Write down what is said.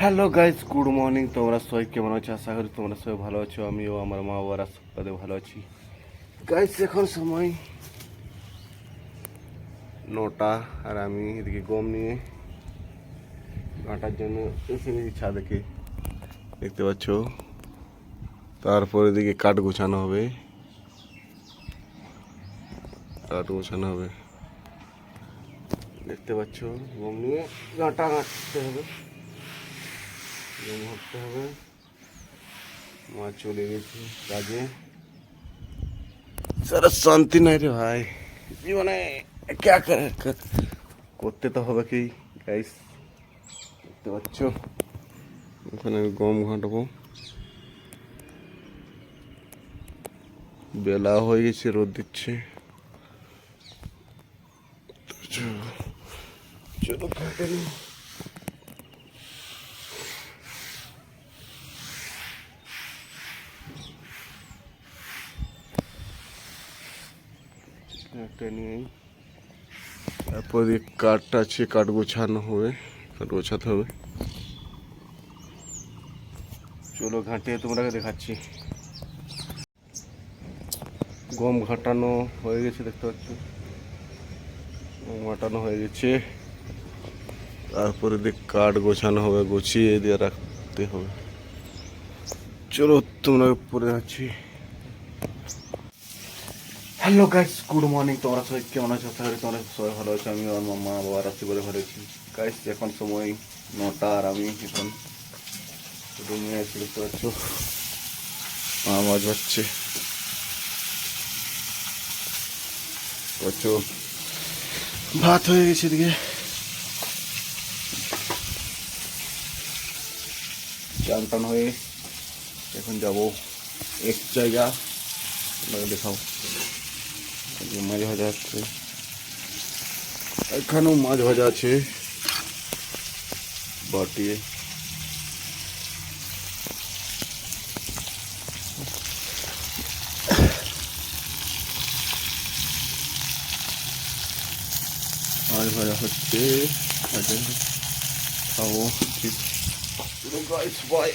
Hello guys, good morning. তোমরা সবাই কেমন আছো? আশা করি তোমরা সবাই ভালো আছো। আমিও আমার মা বাবার আশীর্বাদে ভালো আছি। গাইস, এখন সময় 9টা, আর আমি এদিকে গম নিয়ে ঘাটার জন্য এসে গেছি ছাদেকে, দেখতে পাচ্ছ। তারপর এদিকে কাঠ গোছানো হবে, দেখতে পাচ্ছ। গম নিয়ে ঘাটা ঘাটতে হবে, গম ঘাটতে হবে। মা চলে গেছে কাজে। সারা শান্তি নাই রে ভাই জীবনে, ক্যা করতে তো হবে কি গাইস, দেখতে পাচ্ছ। ওখানে গম ঘাঁটবো, বেলা হয়ে গেছে, রোদ দিচ্ছে। চলো ঘাটে নি। একটা নিয়ে তারপর কাঠটা আছে, কাঠ গোছানো হবে, কাঠ গোছাতে হবে। চলো ঘাটে তোমরা দেখাচ্ছি। গম ঘাটানো হয়ে গেছে, দেখতে পাচ্ছ। গম ঘাটানো হয়ে গেছে, তারপরে কাঠ গোছানো হবে, গুছিয়ে দিয়ে রাখতে হবে। চলো তোমরা পরে যাচ্ছি। Hello guys, good morning. তোমরা সবাই কেমন আছো? আশা করি তোমরা সবাই ভালো আছো। আমি আমার মা বাবার আশীর্বাদে ভালো আছি। গাইস, এখন সময় 9টা, আর আমি এখন রুমে আছি, দেখতে পাচ্ছ। আওয়াজ হচ্ছে, পাচ্ছ। ভাত হয়ে গেছে এদিকে, চান টান হয়ে এখন যাবো এক জায়গা, দেখাও। মাছ ভাজা হচ্ছে, এখানেও মাছ ভাজা আছে বাটিয়ে। মাছ ভাজা হচ্ছে, খাবো। ঠিক, গাইস বাই।